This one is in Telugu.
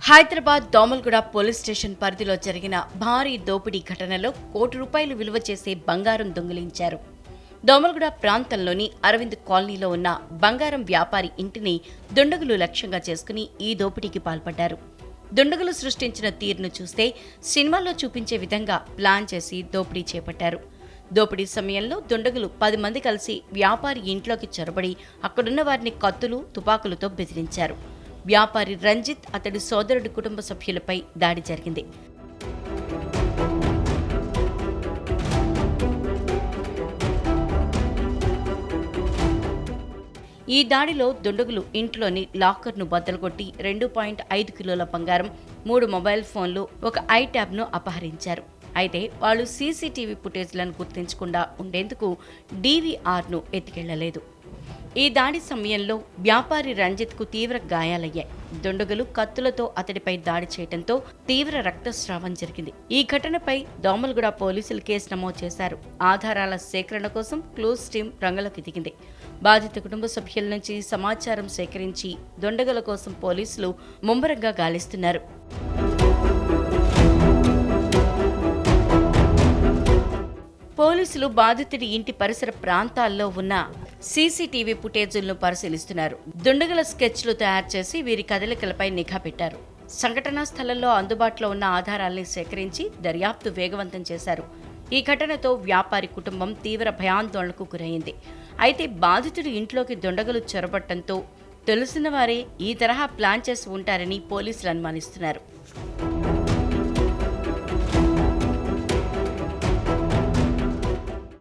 హైదరాబాద్ దోమల్గూడ పోలీస్ స్టేషన్ పరిధిలో జరిగిన భారీ దోపిడీ ఘటనలో ₹1 విలువ చేసే బంగారం దొంగిలించారు. దోమల్గూడ ప్రాంతంలోని అరవింద్ కాలనీలో ఉన్న బంగారం వ్యాపారి ఇంటిని దుండగులు లక్ష్యంగా చేసుకుని ఈ దోపిడీకి పాల్పడ్డారు. దుండగులు సృష్టించిన తీరును చూస్తే సినిమాల్లో చూపించే విధంగా ప్లాన్ చేసి దోపిడీ చేపట్టారు. దోపిడీ సమయంలో దుండగులు 10 మంది కలిసి వ్యాపారి ఇంట్లోకి చొరబడి అక్కడున్న వారిని కత్తులు, తుపాకులతో బెదిరించారు. వ్యాపారి రంజిత్, అతడి సోదరుడి కుటుంబ సభ్యులపై దాడి జరిగింది. ఈ దాడిలో దుండగులు ఇంట్లోని లాకర్ను బద్దలుకొట్టి 2.5 కిలోల బంగారం, 3 మొబైల్ ఫోన్లు, ఒక ఐట్యాబ్ను అపహరించారు. అయితే వాళ్లు సీసీటీవీ ఫుటేజ్లను గుర్తించకుండా ఉండేందుకు డీవీఆర్ను ఎత్తికెళ్లలేదు. ఈ దాడి సమయంలో వ్యాపారి రంజిత్కు తీవ్ర గాయాలయ్యాయి. దుండగులు కత్తులతో అతడిపై దాడి చేయడంతో తీవ్ర రక్తస్రావం జరిగింది. ఈ ఘటనపై దోమల్గూడ పోలీసులు కేసు నమోదు చేశారు. ఆధారాల సేకరణ కోసం క్లూస్ టీం రంగంలోకి దిగింది. బాధిత కుటుంబ సభ్యుల నుంచి సమాచారం సేకరించి దుండగుల కోసం పోలీసులు ముమ్మరంగా గాలిస్తున్నారు. పోలీసులు బాధితుడి ఇంటి పరిసర ప్రాంతాల్లో ఉన్న సీసీటీవీ ఫుటేజీలను పరిశీలిస్తున్నారు. దుండగుల స్కెచ్లు తయారు చేసి వీరి కదలికలపై నిఘా పెట్టారు. సంఘటనా స్థలంలో అందుబాటులో ఉన్న ఆధారాల్ని సేకరించి దర్యాప్తు వేగవంతం చేశారు. ఈ ఘటనతో వ్యాపారి కుటుంబం తీవ్ర భయాందోళనకు గురైంది. అయితే బాధితుడి ఇంట్లోకి దుండగులు చొరబట్టడంతో తెలిసిన వారే ఈ తరహా ప్లాన్ చేసి ఉంటారని పోలీసులు అనుమానిస్తున్నారు.